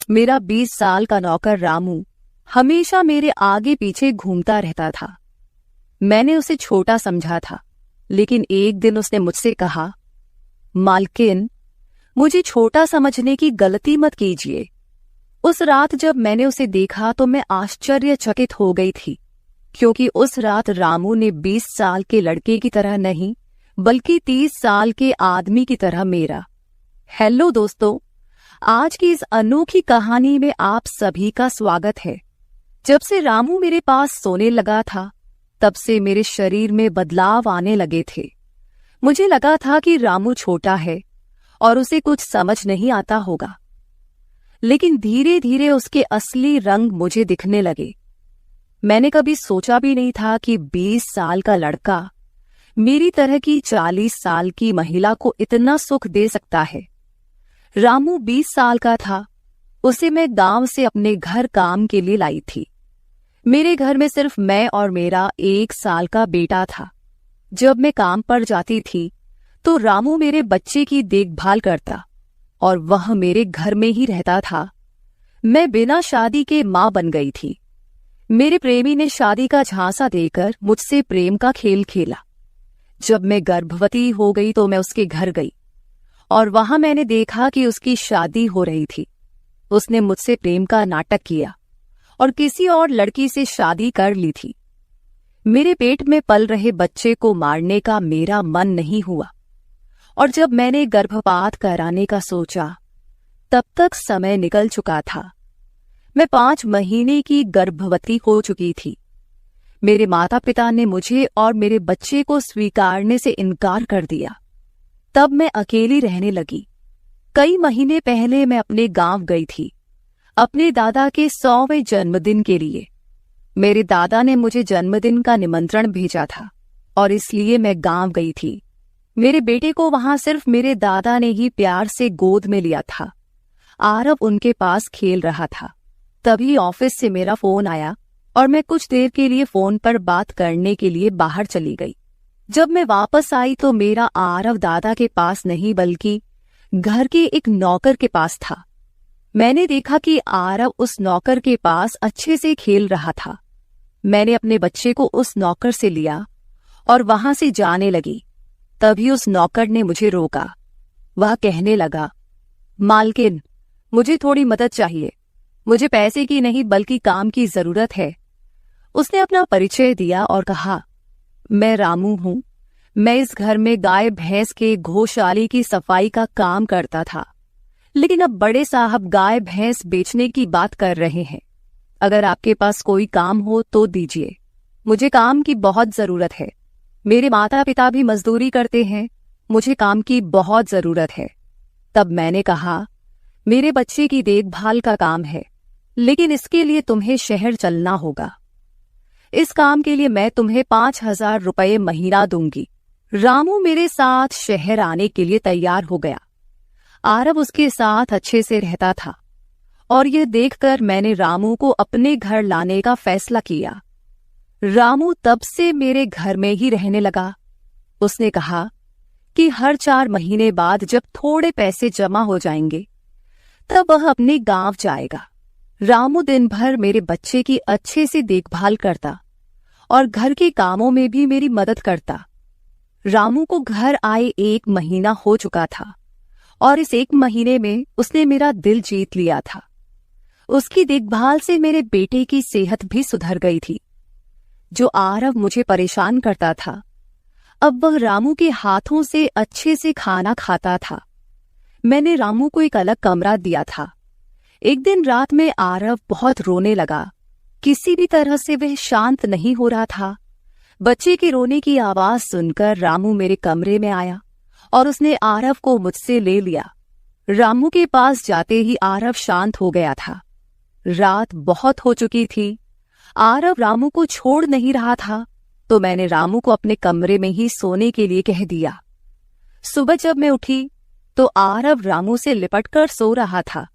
मेरा 20 साल का नौकर रामू हमेशा मेरे आगे पीछे घूमता रहता था। मैंने उसे छोटा समझा था, लेकिन एक दिन उसने मुझसे कहा, मालकिन, मुझे छोटा समझने की गलती मत कीजिए। उस रात जब मैंने उसे देखा तो मैं आश्चर्यचकित हो गई थी, क्योंकि उस रात रामू ने 20 साल के लड़के की तरह नहीं, बल्कि 30 साल के आदमी की तरह मेरा। हेलो दोस्तों, आज की इस अनोखी कहानी में आप सभी का स्वागत है। जब से रामू मेरे पास सोने लगा था, तब से मेरे शरीर में बदलाव आने लगे थे। मुझे लगा था कि रामू छोटा है और उसे कुछ समझ नहीं आता होगा, लेकिन धीरे धीरे उसके असली रंग मुझे दिखने लगे। मैंने कभी सोचा भी नहीं था कि 20 साल का लड़का मेरी तरह की 40 साल की महिला को इतना सुख दे सकता है। रामू 20 साल का था। उसे मैं गांव से अपने घर काम के लिए लाई थी। मेरे घर में सिर्फ मैं और मेरा 1 साल का बेटा था। जब मैं काम पर जाती थी तो रामू मेरे बच्चे की देखभाल करता और वह मेरे घर में ही रहता था। मैं बिना शादी के मां बन गई थी। मेरे प्रेमी ने शादी का झांसा देकर मुझसे प्रेम का खेल खेला। जब मैं गर्भवती हो गई तो मैं उसके घर गई और वहां मैंने देखा कि उसकी शादी हो रही थी। उसने मुझसे प्रेम का नाटक किया और किसी और लड़की से शादी कर ली थी। मेरे पेट में पल रहे बच्चे को मारने का मेरा मन नहीं हुआ, और जब मैंने गर्भपात कराने का सोचा, तब तक समय निकल चुका था। मैं 5 महीने की गर्भवती हो चुकी थी। मेरे माता पिता ने मुझे और मेरे बच्चे को स्वीकारने से इनकार कर दिया। तब मैं अकेली रहने लगी। कई महीने पहले मैं अपने गांव गई थी, अपने दादा के 100वें जन्मदिन के लिए। मेरे दादा ने मुझे जन्मदिन का निमंत्रण भेजा था और इसलिए मैं गांव गई थी। मेरे बेटे को वहां सिर्फ मेरे दादा ने ही प्यार से गोद में लिया था। आरव उनके पास खेल रहा था। तभी ऑफिस से मेरा फोन आया और मैं कुछ देर के लिए फोन पर बात करने के लिए बाहर चली गई। जब मैं वापस आई तो मेरा आरव दादा के पास नहीं, बल्कि घर के एक नौकर के पास था। मैंने देखा कि आरव उस नौकर के पास अच्छे से खेल रहा था। मैंने अपने बच्चे को उस नौकर से लिया और वहां से जाने लगी। तभी उस नौकर ने मुझे रोका। वह कहने लगा, मालकिन, मुझे थोड़ी मदद चाहिए। मुझे पैसे की नहीं बल्कि काम की जरूरत है। उसने अपना परिचय दिया और कहा, मैं रामू हूं। मैं इस घर में गाय भैंस के गौशाले की सफाई का काम करता था, लेकिन अब बड़े साहब गाय भैंस बेचने की बात कर रहे हैं। अगर आपके पास कोई काम हो तो दीजिए। मुझे काम की बहुत जरूरत है। मेरे माता पिता भी मजदूरी करते हैं। मुझे काम की बहुत जरूरत है। तब मैंने कहा, मेरे बच्चे की देखभाल का काम है, लेकिन इसके लिए तुम्हें शहर चलना होगा। इस काम के लिए मैं तुम्हें 5,000 रुपये महीना दूंगी। रामू मेरे साथ शहर आने के लिए तैयार हो गया। आरव उसके साथ अच्छे से रहता था और यह देखकर मैंने रामू को अपने घर लाने का फैसला किया। रामू तब से मेरे घर में ही रहने लगा। उसने कहा कि हर 4 महीने बाद जब थोड़े पैसे जमा हो जाएंगे, तब वह अपने गांव जाएगा। रामू दिन भर मेरे बच्चे की अच्छे से देखभाल करता और घर के कामों में भी मेरी मदद करता। रामू को घर आए 1 महीना हो चुका था और इस 1 महीने में उसने मेरा दिल जीत लिया था। उसकी देखभाल से मेरे बेटे की सेहत भी सुधर गई थी। जो आरव मुझे परेशान करता था, अब वह रामू के हाथों से अच्छे से खाना खाता था। मैंने रामू को एक अलग कमरा दिया था। एक दिन रात में आरव बहुत रोने लगा। किसी भी तरह से वह शांत नहीं हो रहा था। बच्चे के रोने की आवाज सुनकर रामू मेरे कमरे में आया और उसने आरव को मुझसे ले लिया। रामू के पास जाते ही आरव शांत हो गया था। रात बहुत हो चुकी थी। आरव रामू को छोड़ नहीं रहा था, तो मैंने रामू को अपने कमरे में ही सोने के लिए कह दिया। सुबह जब मैं उठी तो आरव रामू से लिपटकर सो रहा था।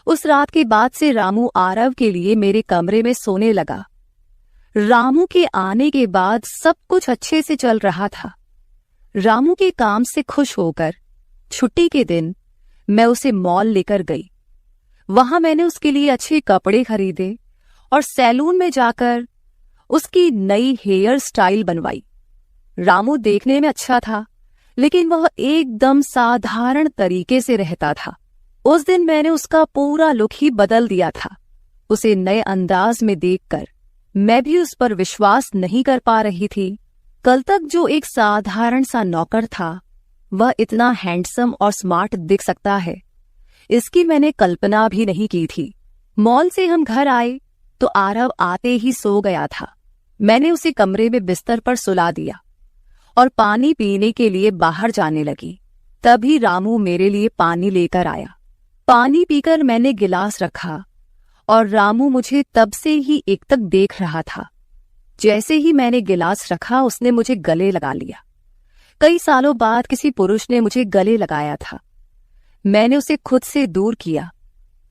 उस रात के बाद से रामू आरव के लिए मेरे कमरे में सोने लगा। रामू के आने के बाद सब कुछ अच्छे से चल रहा था। रामू के काम से खुश होकर छुट्टी के दिन मैं उसे मॉल लेकर गई। वहां मैंने उसके लिए अच्छे कपड़े खरीदे और सैलून में जाकर उसकी नई हेयर स्टाइल बनवाई। रामू देखने में अच्छा था, लेकिन वह एकदम साधारण तरीके से रहता था। उस दिन मैंने उसका पूरा लुक ही बदल दिया था। उसे नए अंदाज में देखकर मैं भी उस पर विश्वास नहीं कर पा रही थी। कल तक जो एक साधारण सा नौकर था, वह इतना हैंडसम और स्मार्ट दिख सकता है, इसकी मैंने कल्पना भी नहीं की थी। मॉल से हम घर आए तो आरव आते ही सो गया था। मैंने उसे कमरे में बिस्तर पर सुला दिया और पानी पीने के लिए बाहर जाने लगी। तभी रामू मेरे लिए पानी लेकर आया। पानी पीकर मैंने गिलास रखा और रामू मुझे तब से ही एकटक देख रहा था। जैसे ही मैंने गिलास रखा, उसने मुझे गले लगा लिया। कई सालों बाद किसी पुरुष ने मुझे गले लगाया था। मैंने उसे खुद से दूर किया।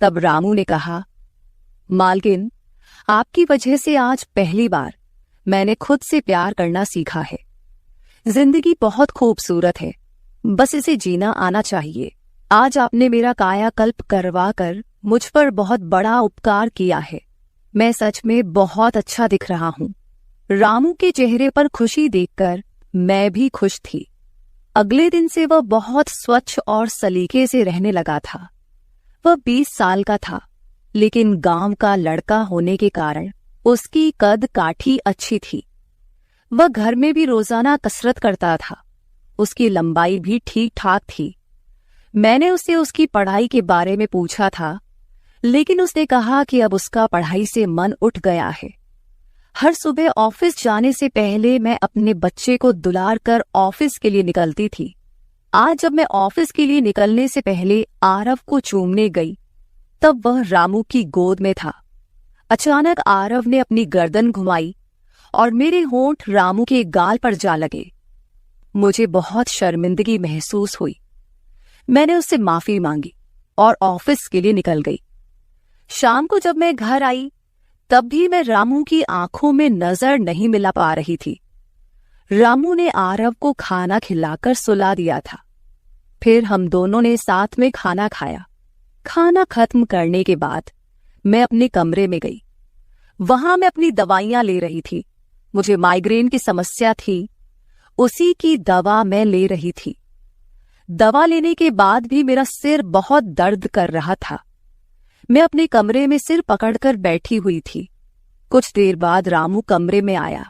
तब रामू ने कहा, मालकिन, आपकी वजह से आज पहली बार मैंने खुद से प्यार करना सीखा है। जिंदगी बहुत खूबसूरत है, बस इसे जीना आना चाहिए। आज आपने मेरा कायाकल्प करवा कर मुझ पर बहुत बड़ा उपकार किया है। मैं सच में बहुत अच्छा दिख रहा हूँ। रामू के चेहरे पर खुशी देखकर मैं भी खुश थी। अगले दिन से वह बहुत स्वच्छ और सलीके से रहने लगा था। वह 20 साल का था, लेकिन गांव का लड़का होने के कारण उसकी कद काठी अच्छी थी। वह घर में भी रोजाना कसरत करता था। उसकी लंबाई भी ठीक ठाक थी। मैंने उससे उसकी पढ़ाई के बारे में पूछा था, लेकिन उसने कहा कि अब उसका पढ़ाई से मन उठ गया है। हर सुबह ऑफिस जाने से पहले मैं अपने बच्चे को दुलार कर ऑफिस के लिए निकलती थी। आज जब मैं ऑफिस के लिए निकलने से पहले आरव को चूमने गई, तब वह रामू की गोद में था। अचानक आरव ने अपनी गर्दन घुमाई और मेरे होंठ रामू के गाल पर जा लगे। मुझे बहुत शर्मिंदगी महसूस हुई। मैंने उससे माफी मांगी और ऑफिस के लिए निकल गई। शाम को जब मैं घर आई, तब भी मैं रामू की आंखों में नजर नहीं मिला पा रही थी। रामू ने आरव को खाना खिलाकर सुला दिया था। फिर हम दोनों ने साथ में खाना खाया। खाना खत्म करने के बाद मैं अपने कमरे में गई। वहां मैं अपनी दवाइयां ले रही थी। मुझे माइग्रेन की समस्या थी, उसी की दवा मैं ले रही थी। दवा लेने के बाद भी मेरा सिर बहुत दर्द कर रहा था। मैं अपने कमरे में सिर पकड़कर बैठी हुई थी। कुछ देर बाद रामू कमरे में आया।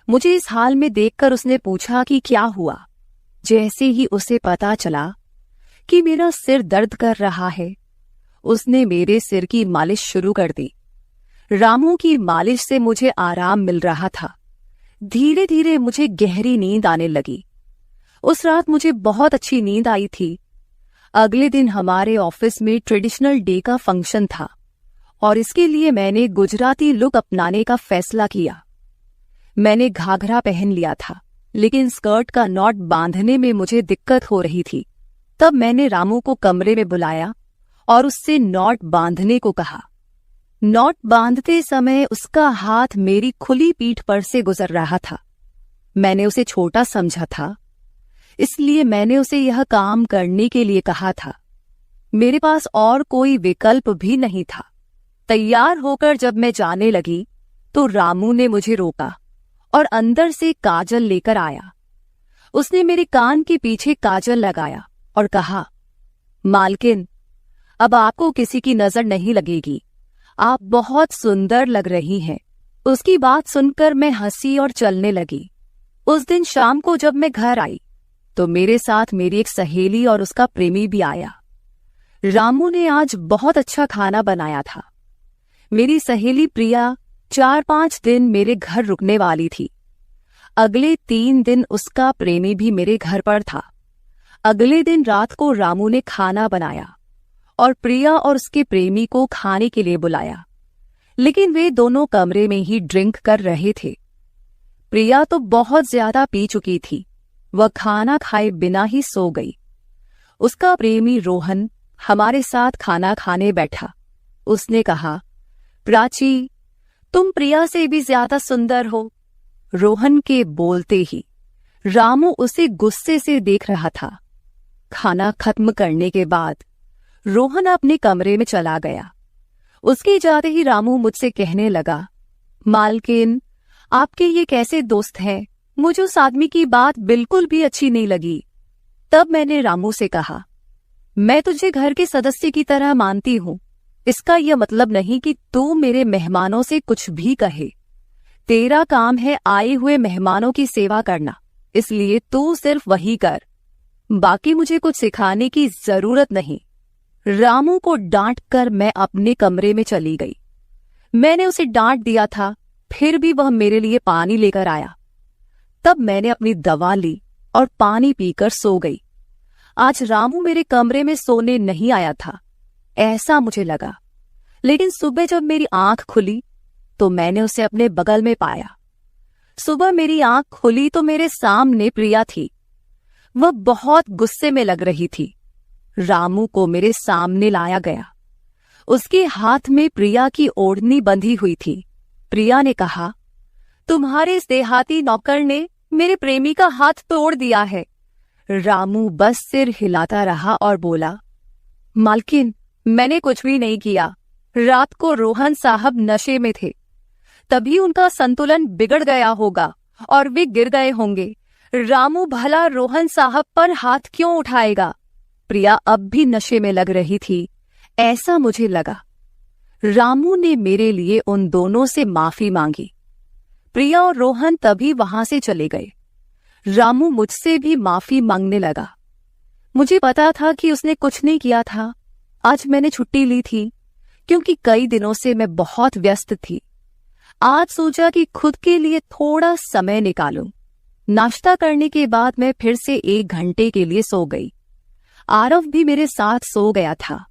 मुझे इस हाल में देखकर उसने पूछा कि क्या हुआ। जैसे ही उसे पता चला कि मेरा सिर दर्द कर रहा है, उसने मेरे सिर की मालिश शुरू कर दी। रामू की मालिश से मुझे आराम मिल रहा था। धीरे धीरे मुझे गहरी नींद आने लगी। उस रात मुझे बहुत अच्छी नींद आई थी। अगले दिन हमारे ऑफिस में ट्रेडिशनल डे का फंक्शन था और इसके लिए मैंने गुजराती लुक अपनाने का फैसला किया। मैंने घाघरा पहन लिया था, लेकिन स्कर्ट का नॉट बांधने में मुझे दिक्कत हो रही थी। तब मैंने रामू को कमरे में बुलाया और उससे नॉट बांधने को कहा। नॉट बांधते समय उसका हाथ मेरी खुली पीठ पर से गुजर रहा था। मैंने उसे छोटा समझा था, इसलिए मैंने उसे यह काम करने के लिए कहा था। मेरे पास और कोई विकल्प भी नहीं था। तैयार होकर जब मैं जाने लगी तो रामू ने मुझे रोका और अंदर से काजल लेकर आया। उसने मेरे कान के पीछे काजल लगाया और कहा, मालकिन, अब आपको किसी की नजर नहीं लगेगी। आप बहुत सुंदर लग रही हैं। उसकी बात सुनकर मैं हंसी और चलने लगी। उस दिन शाम को जब मैं घर आई तो मेरे साथ मेरी एक सहेली और उसका प्रेमी भी आया। रामू ने आज बहुत अच्छा खाना बनाया था। मेरी सहेली प्रिया 4-5 दिन मेरे घर रुकने वाली थी। अगले 3 दिन उसका प्रेमी भी मेरे घर पर था। अगले दिन रात को रामू ने खाना बनाया और प्रिया और उसके प्रेमी को खाने के लिए बुलाया, लेकिन वे दोनों कमरे में ही ड्रिंक कर रहे थे। प्रिया तो बहुत ज्यादा पी चुकी थी। वह खाना खाए बिना ही सो गई। उसका प्रेमी रोहन हमारे साथ खाना खाने बैठा। उसने कहा, प्राची, तुम प्रिया से भी ज्यादा सुंदर हो। रोहन के बोलते ही रामू उसे गुस्से से देख रहा था। खाना खत्म करने के बाद रोहन अपने कमरे में चला गया। उसके जाते ही रामू मुझसे कहने लगा, मालकिन, आपके ये कैसे दोस्त हैं? मुझे उस आदमी की बात बिल्कुल भी अच्छी नहीं लगी। तब मैंने रामू से कहा, मैं तुझे घर के सदस्य की तरह मानती हूँ। इसका यह मतलब नहीं कि तू मेरे मेहमानों से कुछ भी कहे। तेरा काम है आए हुए मेहमानों की सेवा करना, इसलिए तू सिर्फ वही कर। बाकी मुझे कुछ सिखाने की जरूरत नहीं। रामू को डांट कर मैं अपने कमरे में चली गई। मैंने उसे डांट दिया था, फिर भी वह मेरे लिए पानी लेकर आया। तब मैंने अपनी दवा ली और पानी पीकर सो गई। आज रामू मेरे कमरे में सोने नहीं आया था, ऐसा मुझे लगा। लेकिन सुबह जब मेरी आंख खुली तो मैंने उसे अपने बगल में पाया। सुबह मेरी आंख खुली तो मेरे सामने प्रिया थी। वह बहुत गुस्से में लग रही थी। रामू को मेरे सामने लाया गया। उसके हाथ में प्रिया की ओढ़नी बंधी हुई थी। प्रिया ने कहा, तुम्हारे इस देहाती नौकर ने मेरे प्रेमी का हाथ तोड़ दिया है। रामू बस सिर हिलाता रहा और बोला, मालकिन, मैंने कुछ भी नहीं किया। रात को रोहन साहब नशे में थे, तभी उनका संतुलन बिगड़ गया होगा और वे गिर गए होंगे। रामू भला रोहन साहब पर हाथ क्यों उठाएगा? प्रिया अब भी नशे में लग रही थी, ऐसा मुझे लगा। रामू ने मेरे लिए उन दोनों से माफी मांगी। प्रिया और रोहन तभी वहां से चले गए। रामू मुझसे भी माफी मांगने लगा। मुझे पता था कि उसने कुछ नहीं किया था। आज मैंने छुट्टी ली थी क्योंकि कई दिनों से मैं बहुत व्यस्त थी। आज सोचा कि खुद के लिए थोड़ा समय निकालूं। नाश्ता करने के बाद मैं फिर से 1 घंटे के लिए सो गई। आरव भी मेरे साथ सो गया था।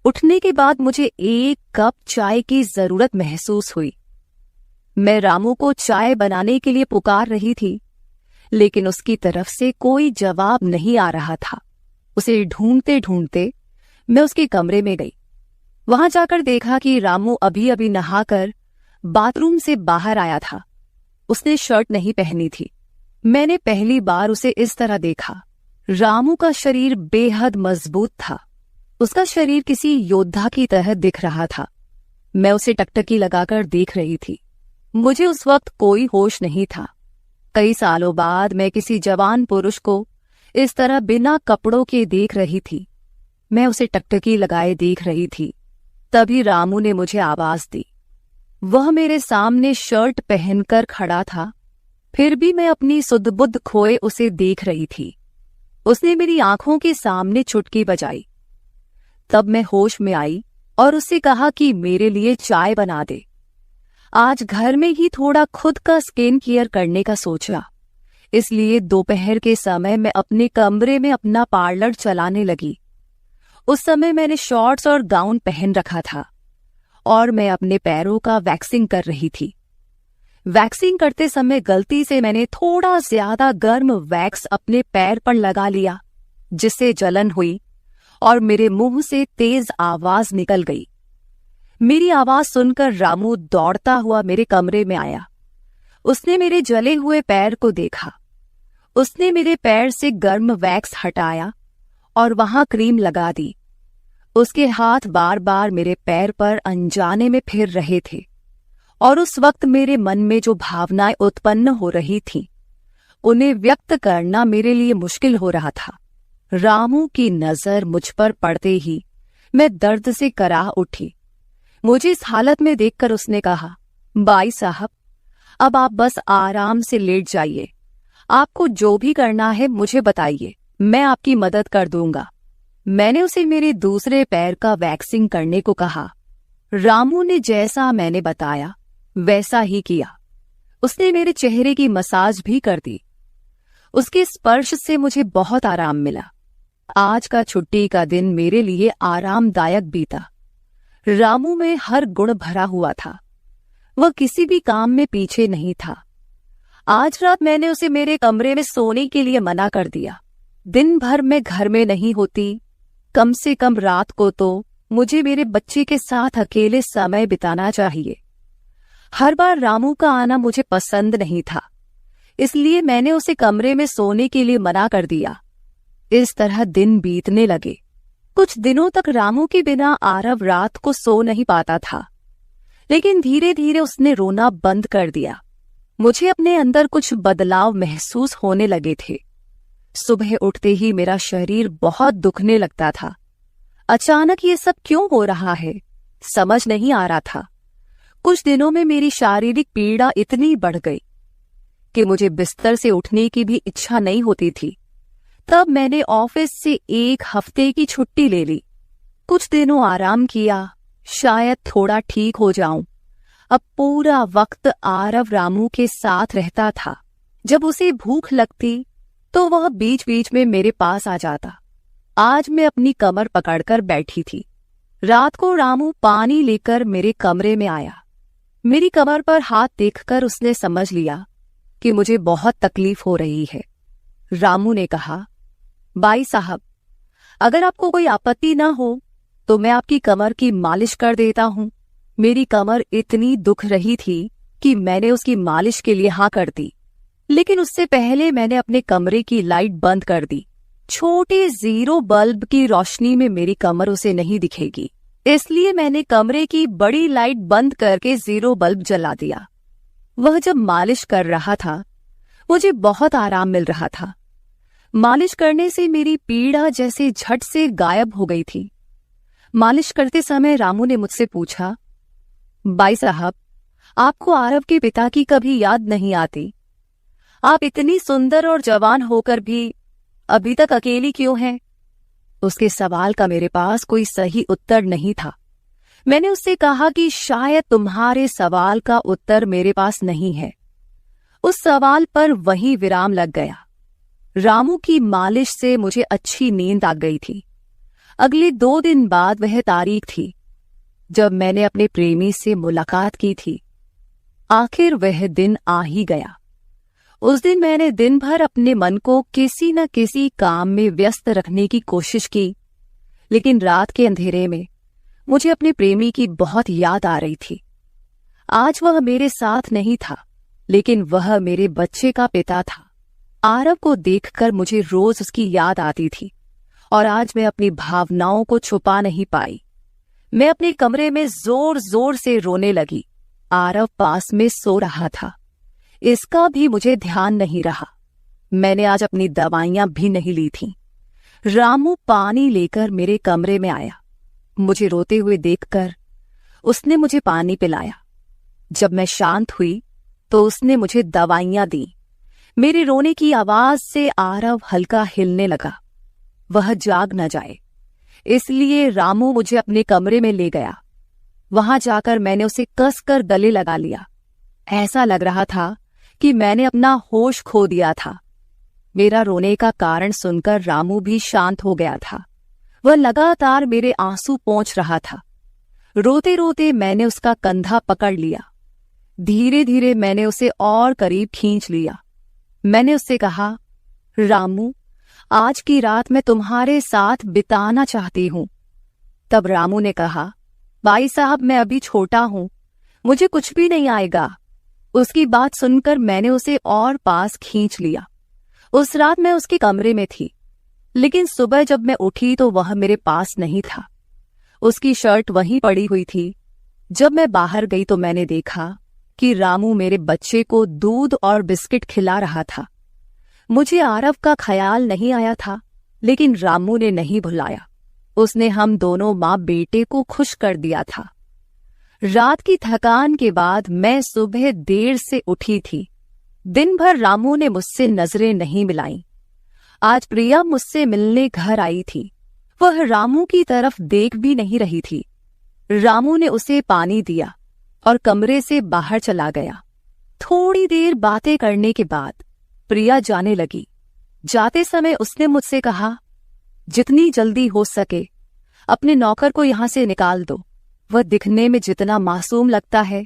उठने के बाद मुझे 1 कप चाय की जरूरत महसूस हुई। मैं रामू को चाय बनाने के लिए पुकार रही थी, लेकिन उसकी तरफ से कोई जवाब नहीं आ रहा था। उसे ढूंढते ढूंढते मैं उसके कमरे में गई। वहां जाकर देखा कि रामू अभी अभी नहाकर बाथरूम से बाहर आया था। उसने शर्ट नहीं पहनी थी। मैंने पहली बार उसे इस तरह देखा। रामू का शरीर बेहद मजबूत था। उसका शरीर किसी योद्धा की तरह दिख रहा था। मैं उसे टकटकी लगाकर देख रही थी। मुझे उस वक्त कोई होश नहीं था। कई सालों बाद मैं किसी जवान पुरुष को इस तरह बिना कपड़ों के देख रही थी। मैं उसे टकटकी लगाए देख रही थी। तभी रामू ने मुझे आवाज दी। वह मेरे सामने शर्ट पहनकर खड़ा था, फिर भी मैं अपनी सुध-बुध खोए उसे देख रही थी। उसने मेरी आंखों के सामने चुटकी बजाई। तब मैं होश में आई और उससे कहा कि मेरे लिए चाय बना दे। आज घर में ही थोड़ा खुद का स्किन केयर करने का सोचा, इसलिए दोपहर के समय मैं अपने कमरे में अपना पार्लर चलाने लगी। उस समय मैंने शॉर्ट्स और गाउन पहन रखा था और मैं अपने पैरों का वैक्सिंग कर रही थी। वैक्सिंग करते समय गलती से मैंने थोड़ा ज्यादा गर्म वैक्स अपने पैर पर लगा लिया, जिससे जलन हुई और मेरे मुंह से तेज आवाज निकल गई। मेरी आवाज सुनकर रामू दौड़ता हुआ मेरे कमरे में आया। उसने मेरे जले हुए पैर को देखा। उसने मेरे पैर से गर्म वैक्स हटाया और वहां क्रीम लगा दी। उसके हाथ बार बार मेरे पैर पर अनजाने में फिर रहे थे और उस वक्त मेरे मन में जो भावनाएं उत्पन्न हो रही थीं, उन्हें व्यक्त करना मेरे लिए मुश्किल हो रहा था। रामू की नजर मुझ पर पड़ते ही मैं दर्द से कराह उठी। मुझे इस हालत में देखकर उसने कहा, बाई साहब, अब आप बस आराम से लेट जाइए। आपको जो भी करना है मुझे बताइए, मैं आपकी मदद कर दूंगा। मैंने उसे मेरे दूसरे पैर का वैक्सिंग करने को कहा। रामू ने जैसा मैंने बताया वैसा ही किया। उसने मेरे चेहरे की मसाज भी कर दी। उसके स्पर्श से मुझे बहुत आराम मिला। आज का छुट्टी का दिन मेरे लिए आरामदायक बीता। रामू में हर गुण भरा हुआ था। वह किसी भी काम में पीछे नहीं था। आज रात मैंने उसे मेरे कमरे में सोने के लिए मना कर दिया। दिन भर मैं घर में नहीं होती, कम से कम रात को तो मुझे मेरे बच्चे के साथ अकेले समय बिताना चाहिए। हर बार रामू का आना मुझे पसंद नहीं था, इसलिए मैंने उसे कमरे में सोने के लिए मना कर दिया। इस तरह दिन बीतने लगे। कुछ दिनों तक रामू के बिना आरव रात को सो नहीं पाता था, लेकिन धीरे धीरे उसने रोना बंद कर दिया। मुझे अपने अंदर कुछ बदलाव महसूस होने लगे थे। सुबह उठते ही मेरा शरीर बहुत दुखने लगता था। अचानक ये सब क्यों हो रहा है, समझ नहीं आ रहा था। कुछ दिनों में मेरी शारीरिक पीड़ा इतनी बढ़ गई कि मुझे बिस्तर से उठने की भी इच्छा नहीं होती थी। तब मैंने ऑफिस से 1 हफ्ते की छुट्टी ले ली। कुछ दिनों आराम किया, शायद थोड़ा ठीक हो जाऊं। अब पूरा वक्त आरव रामू के साथ रहता था। जब उसे भूख लगती तो वह बीच बीच में मेरे पास आ जाता। आज मैं अपनी कमर पकड़कर बैठी थी। रात को रामू पानी लेकर मेरे कमरे में आया। मेरी कमर पर हाथ देखकर उसने समझ लिया कि मुझे बहुत तकलीफ हो रही है। रामू ने कहा, भाई साहब, अगर आपको कोई आपत्ति ना हो तो मैं आपकी कमर की मालिश कर देता हूं। मेरी कमर इतनी दुख रही थी कि मैंने उसकी मालिश के लिए हाँ कर दी, लेकिन उससे पहले मैंने अपने कमरे की लाइट बंद कर दी। छोटे 0 बल्ब की रोशनी में मेरी कमर उसे नहीं दिखेगी, इसलिए मैंने कमरे की बड़ी लाइट बंद करके 0 बल्ब जला दिया। वह जब मालिश कर रहा था, मुझे बहुत आराम मिल रहा था। मालिश करने से मेरी पीड़ा जैसे झट से गायब हो गई थी। मालिश करते समय रामू ने मुझसे पूछा, भाई साहब, आपको आरव के पिता की कभी याद नहीं आती? आप इतनी सुंदर और जवान होकर भी अभी तक अकेली क्यों हैं? उसके सवाल का मेरे पास कोई सही उत्तर नहीं था। मैंने उससे कहा कि शायद तुम्हारे सवाल का उत्तर मेरे पास नहीं है। उस सवाल पर वहीं विराम लग गया। रामू की मालिश से मुझे अच्छी नींद आ गई थी। अगले 2 दिन बाद वह तारीख थी जब मैंने अपने प्रेमी से मुलाकात की थी। आखिर वह दिन आ ही गया। उस दिन मैंने दिन भर अपने मन को किसी न किसी काम में व्यस्त रखने की कोशिश की, लेकिन रात के अंधेरे में मुझे अपने प्रेमी की बहुत याद आ रही थी। आज वह मेरे साथ नहीं था, लेकिन वह मेरे बच्चे का पिता था। आरव को देखकर मुझे रोज उसकी याद आती थी और आज मैं अपनी भावनाओं को छुपा नहीं पाई। मैं अपने कमरे में जोर जोर से रोने लगी। आरव पास में सो रहा था, इसका भी मुझे ध्यान नहीं रहा। मैंने आज अपनी दवाइयां भी नहीं ली थीं। रामू पानी लेकर मेरे कमरे में आया। मुझे रोते हुए देखकर उसने मुझे पानी पिलाया। जब मैं शांत हुई तो उसने मुझे दवाइयां दी। मेरे रोने की आवाज से आरव हल्का हिलने लगा। वह जाग न जाए, इसलिए रामू मुझे अपने कमरे में ले गया। वहां जाकर मैंने उसे कसकर गले लगा लिया। ऐसा लग रहा था कि मैंने अपना होश खो दिया था। मेरा रोने का कारण सुनकर रामू भी शांत हो गया था। वह लगातार मेरे आंसू पोंछ रहा था। रोते रोते मैंने उसका कंधा पकड़ लिया। धीरे धीरे मैंने उसे और करीब खींच लिया। मैंने उससे कहा, रामू, आज की रात मैं तुम्हारे साथ बिताना चाहती हूं। तब रामू ने कहा, भाई साहब, मैं अभी छोटा हूं, मुझे कुछ भी नहीं आएगा। उसकी बात सुनकर मैंने उसे और पास खींच लिया। उस रात मैं उसके कमरे में थी, लेकिन सुबह जब मैं उठी तो वह मेरे पास नहीं था। उसकी शर्ट वहीं पड़ी हुई थी। जब मैं बाहर गई तो मैंने देखा कि रामू मेरे बच्चे को दूध और बिस्किट खिला रहा था। मुझे आरव का ख्याल नहीं आया था, लेकिन रामू ने नहीं भुलाया। उसने हम दोनों माँ बेटे को खुश कर दिया था। रात की थकान के बाद मैं सुबह देर से उठी थी। दिन भर रामू ने मुझसे नजरें नहीं मिलाईं। आज प्रिया मुझसे मिलने घर आई थी। वह रामू की तरफ देख भी नहीं रही थी। रामू ने उसे पानी दिया और कमरे से बाहर चला गया। थोड़ी देर बातें करने के बाद प्रिया जाने लगी। जाते समय उसने मुझसे कहा, जितनी जल्दी हो सके अपने नौकर को यहां से निकाल दो। वह दिखने में जितना मासूम लगता है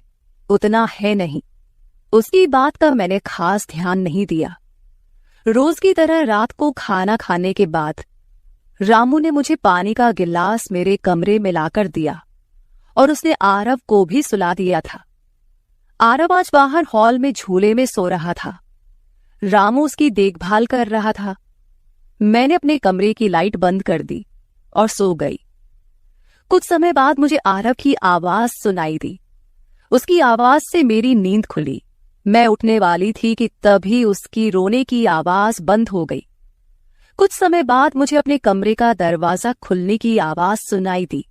उतना है नहीं। उसकी बात का मैंने खास ध्यान नहीं दिया। रोज की तरह रात को खाना खाने के बाद रामू ने मुझे पानी का गिलास मेरे कमरे में लाकर दिया और उसने आरव को भी सुला दिया था। आरव आज बाहर हॉल में झूले में सो रहा था। रामू उसकी देखभाल कर रहा था। मैंने अपने कमरे की लाइट बंद कर दी। और सो गई। कुछ समय बाद मुझे आरव की आवाज सुनाई दी। उसकी आवाज से मेरी नींद खुली। मैं उठने वाली थी कि तभी उसकी रोने की आवाज बंद हो गई। कुछ समय बाद मुझे अपने कमरे का दरवाजा खुलने की आवाज सुनाई दी।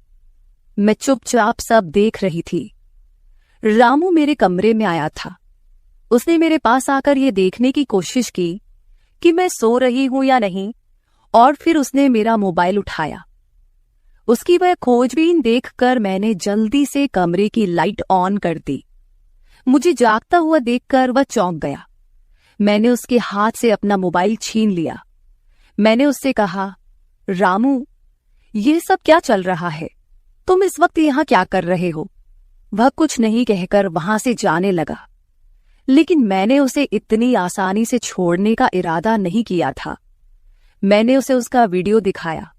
मैं चुपचाप सब देख रही थी। रामू मेरे कमरे में आया था। उसने मेरे पास आकर ये देखने की कोशिश की कि मैं सो रही हूं या नहीं, और फिर उसने मेरा मोबाइल उठाया। उसकी वह खोजबीन देखकर मैंने जल्दी से कमरे की लाइट ऑन कर दी। मुझे जागता हुआ देखकर वह चौंक गया। मैंने उसके हाथ से अपना मोबाइल छीन लिया। मैंने उससे कहा, रामू, ये सब क्या चल रहा है? तुम इस वक्त यहां क्या कर रहे हो? वह कुछ नहीं कहकर वहां से जाने लगा, लेकिन मैंने उसे इतनी आसानी से छोड़ने का इरादा नहीं किया था। मैंने उसे उसका वीडियो दिखाया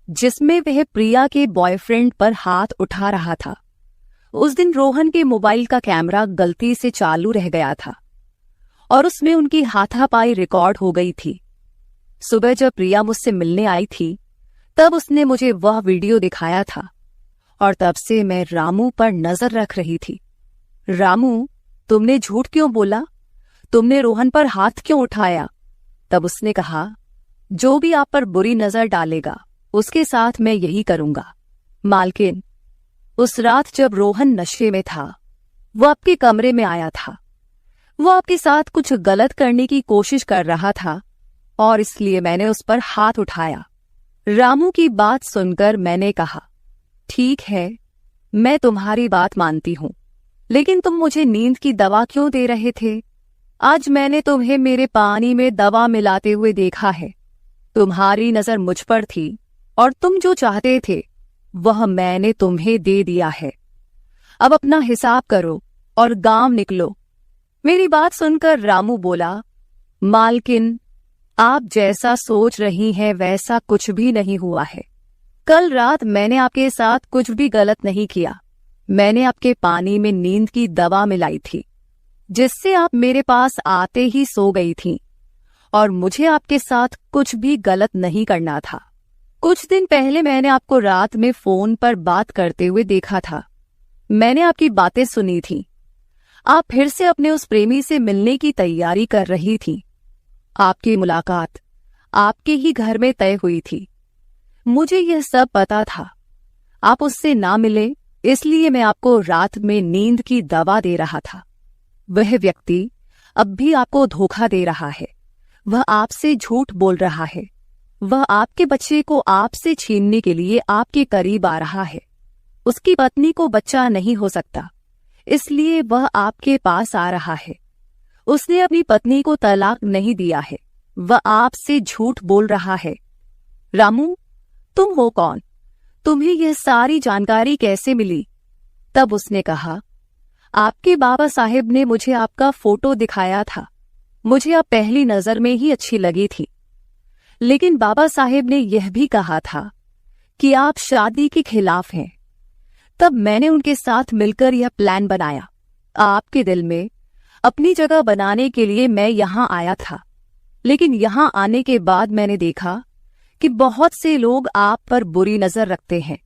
जिसमें वह प्रिया के बॉयफ्रेंड पर हाथ उठा रहा था। उस दिन रोहन के मोबाइल का कैमरा गलती से चालू रह गया था और उसमें उनकी हाथापाई रिकॉर्ड हो गई थी। सुबह जब प्रिया मुझसे मिलने आई थी तब उसने मुझे वह वीडियो दिखाया था और तब से मैं रामू पर नजर रख रही थी। रामू, तुमने झूठ क्यों बोला? तुमने रोहन पर हाथ क्यों उठाया? तब उसने कहा, जो भी आप पर बुरी नजर डालेगा उसके साथ मैं यही करूंगा। मालकिन, उस रात जब रोहन नशे में था वो आपके कमरे में आया था। वो आपके साथ कुछ गलत करने की कोशिश कर रहा था और इसलिए मैंने उस पर हाथ उठाया। रामू की बात सुनकर मैंने कहा, ठीक है, मैं तुम्हारी बात मानती हूं, लेकिन तुम मुझे नींद की दवा क्यों दे रहे थे? आज मैंने तुम्हें मेरे पानी में दवा मिलाते हुए देखा है। तुम्हारी नजर मुझ पर थी और तुम जो चाहते थे वह मैंने तुम्हें दे दिया है। अब अपना हिसाब करो और गांव निकलो। मेरी बात सुनकर रामू बोला, मालकिन, आप जैसा सोच रही हैं वैसा कुछ भी नहीं हुआ है। कल रात मैंने आपके साथ कुछ भी गलत नहीं किया। मैंने आपके पानी में नींद की दवा मिलाई थी जिससे आप मेरे पास आते ही सो गई थीं और मुझे आपके साथ कुछ भी गलत नहीं करना था। कुछ दिन पहले मैंने आपको रात में फोन पर बात करते हुए देखा था। मैंने आपकी बातें सुनी थी। आप फिर से अपने उस प्रेमी से मिलने की तैयारी कर रही थी। आपकी मुलाकात आपके ही घर में तय हुई थी। मुझे यह सब पता था। आप उससे ना मिले इसलिए मैं आपको रात में नींद की दवा दे रहा था। वह व्यक्ति अब भी आपको धोखा दे रहा है। वह आपसे झूठ बोल रहा है। वह आपके बच्चे को आपसे छीनने के लिए आपके करीब आ रहा है। उसकी पत्नी को बच्चा नहीं हो सकता, इसलिए वह आपके पास आ रहा है। उसने अपनी पत्नी को तलाक नहीं दिया है। वह आपसे झूठ बोल रहा है। रामू, तुम हो कौन? तुम्हें यह सारी जानकारी कैसे मिली? तब उसने कहा, आपके बाबा साहेब ने मुझे आपका फोटो दिखाया था। मुझे आप पहली नजर में ही अच्छी लगी थी, लेकिन बाबा साहेब ने यह भी कहा था कि आप शादी के खिलाफ हैं। तब मैंने उनके साथ मिलकर यह प्लान बनाया। आपके दिल में अपनी जगह बनाने के लिए मैं यहां आया था, लेकिन यहां आने के बाद मैंने देखा कि बहुत से लोग आप पर बुरी नजर रखते हैं,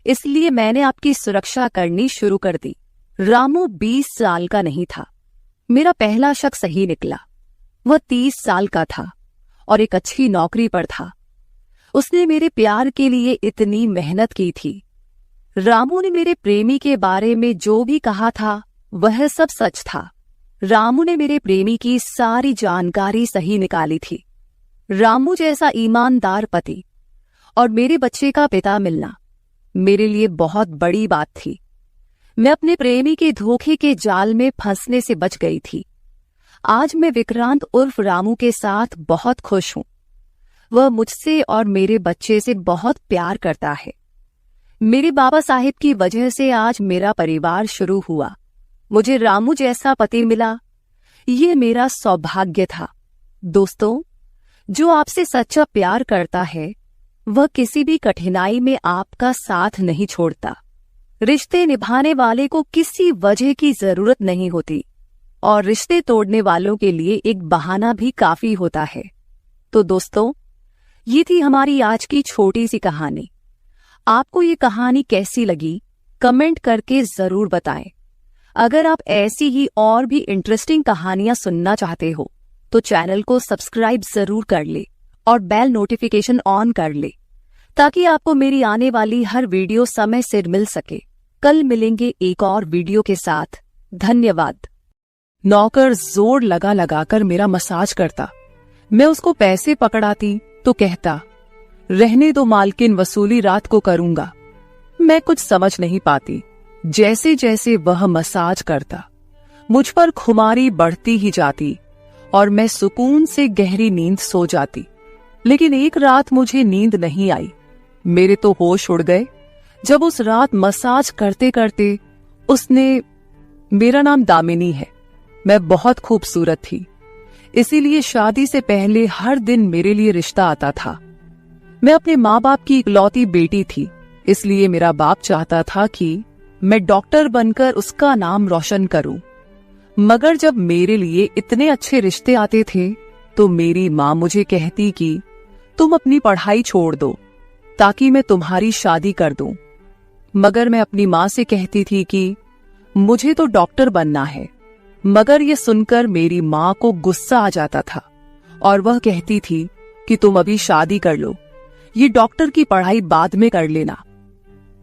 इसलिए मैंने आपकी सुरक्षा करनी शुरू कर दी। रामू 20 साल का नहीं था। मेरा पहला शक सही निकला। वह 30 साल का था और एक अच्छी नौकरी पर था। उसने मेरे प्यार के लिए इतनी मेहनत की थी। रामू ने मेरे प्रेमी के बारे में जो भी कहा था वह सब सच था। रामू ने मेरे प्रेमी की सारी जानकारी सही निकाली थी। रामू जैसा ईमानदार पति और मेरे बच्चे का पिता मिलना मेरे लिए बहुत बड़ी बात थी। मैं अपने प्रेमी के धोखे के जाल में फंसने से बच गई थी। आज मैं विक्रांत उर्फ रामू के साथ बहुत खुश हूं। वह मुझसे और मेरे बच्चे से बहुत प्यार करता है। मेरे बाबा साहेब की वजह से आज मेरा परिवार शुरू हुआ। मुझे रामू जैसा पति मिला, ये मेरा सौभाग्य था। दोस्तों, जो आपसे सच्चा प्यार करता है वह किसी भी कठिनाई में आपका साथ नहीं छोड़ता। रिश्ते निभाने वाले को किसी वजह की जरूरत नहीं होती और रिश्ते तोड़ने वालों के लिए एक बहाना भी काफी होता है। तो दोस्तों, ये थी हमारी आज की छोटी सी कहानी। आपको ये कहानी कैसी लगी कमेंट करके जरूर बताएं। अगर आप ऐसी ही और भी इंटरेस्टिंग कहानियां सुनना चाहते हो तो चैनल को सब्सक्राइब जरूर कर ले और बेल नोटिफिकेशन ऑन कर ले ताकि आपको मेरी आने वाली हर वीडियो समय से मिल सके। कल मिलेंगे एक और वीडियो के साथ। धन्यवाद। नौकर जोर लगा लगाकर मेरा मसाज करता। मैं उसको पैसे पकड़ाती तो कहता, रहने दो मालकिन, वसूली रात को करूंगा। मैं कुछ समझ नहीं पाती। जैसे जैसे वह मसाज करता मुझ पर खुमारी बढ़ती ही जाती और मैं सुकून से गहरी नींद सो जाती। लेकिन एक रात मुझे नींद नहीं आई। मेरे तो होश उड़ गए जब उस रात मसाज करते करते उसने, मेरा नाम दामिनी है, मैं बहुत खूबसूरत थी, इसीलिए शादी से पहले हर दिन मेरे लिए रिश्ता आता था। मैं अपने माँ बाप की इकलौती बेटी थी, इसलिए मेरा बाप चाहता था कि मैं डॉक्टर बनकर उसका नाम रोशन करूं। मगर जब मेरे लिए इतने अच्छे रिश्ते आते थे तो मेरी माँ मुझे कहती कि तुम अपनी पढ़ाई छोड़ दो ताकि मैं तुम्हारी शादी कर दूं। मगर मैं अपनी माँ से कहती थी कि मुझे तो डॉक्टर बनना है। मगर ये सुनकर मेरी माँ को गुस्सा आ जाता था और वह कहती थी कि तुम अभी शादी कर लो, ये डॉक्टर की पढ़ाई बाद में कर लेना।